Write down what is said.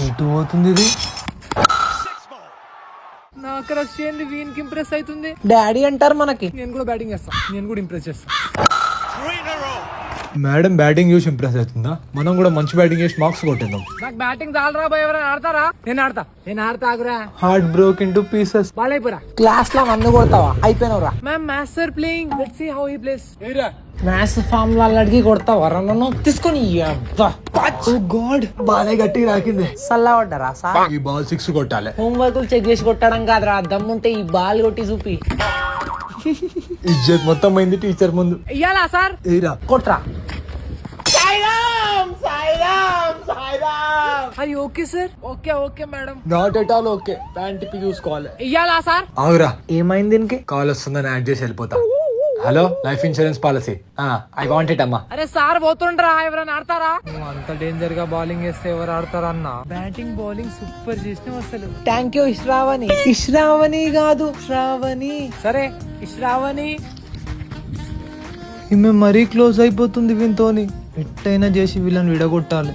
ఎటు పోతుంది ఇది? నాకు రష్యన్ వీనికి ఇంప్రెస్ అవుతుంది. డాడీ అంటారు మనకి. నేను కూడా బ్యాటింగ్ చేస్తా, నేను కూడా ఇంప్రెస్ చేస్తా. మేడం బ్యాటింగ్ చూసి ఇంప్రెస్ అవుతుందా? మనం కూడా మంచి బ్యాటింగ్ చేసి మార్క్స్ కొట్టేద్దాం. నాకు బ్యాటింగ్ చాలరా బాయ్, ఎవరైనా ఆడతారా? నేను ఆడతా ఆగురా. Heart broke into pieces. బాలైపోరా. క్లాస్ లో నన్ను కొడతావా? అయిపోయినవురా. Ma'am master playing, let's see how he plays. Maths ఫామ్ వాళ్ళు అడిగి కొడతావా నన్ను? తీసుకొని గాడ్, బాలే గట్టి రాకింది. సల్లబడ్డారా సార్? ఈ బాల్ 6 కొట్టాలి. హోంవర్క్ చెక్ చేసి కొట్టడం కాదురా, దమ్ముంటే ఈ బాల్ కొట్టి చూపి. ఇజ్జత్ మొత్తం అయింది టీచర్ ముందు. ఇయ్యాలా సార్? ఏరా కొట్రా. అది okay sir. Okay madam. Not at all okay. Pant ఇప్పి చూసుకోవాలి. ఇయ్యాలా సార్? ఆగురా, ఏమైంది దీనికి? కాల్ వస్తుందని యాడ్ చేసి వెళ్ళిపోతా. Hello, life insurance policy. I want it అమ్మా. అరే సార్ పోతుండ్రా, ఎవరైనా ఆడతారా? నువ్వు అంత డేంజర్ గా బౌలింగ్ చేస్తే ఎవరు ఆడతారా అన్న? బ్యాటింగ్ బౌలింగ్ సూపర్ చేసినావు అసలు. Thank you ఇష్రావణి. ఇష్రావణి కాదు, శ్రావణి. సరే ఇష్రావణి. ఈమె మరీ క్లోజ్ అయిపోతుంది వీనితోని. ఎట్టయినా చేసి వీళ్ళని విడగొట్టాలి.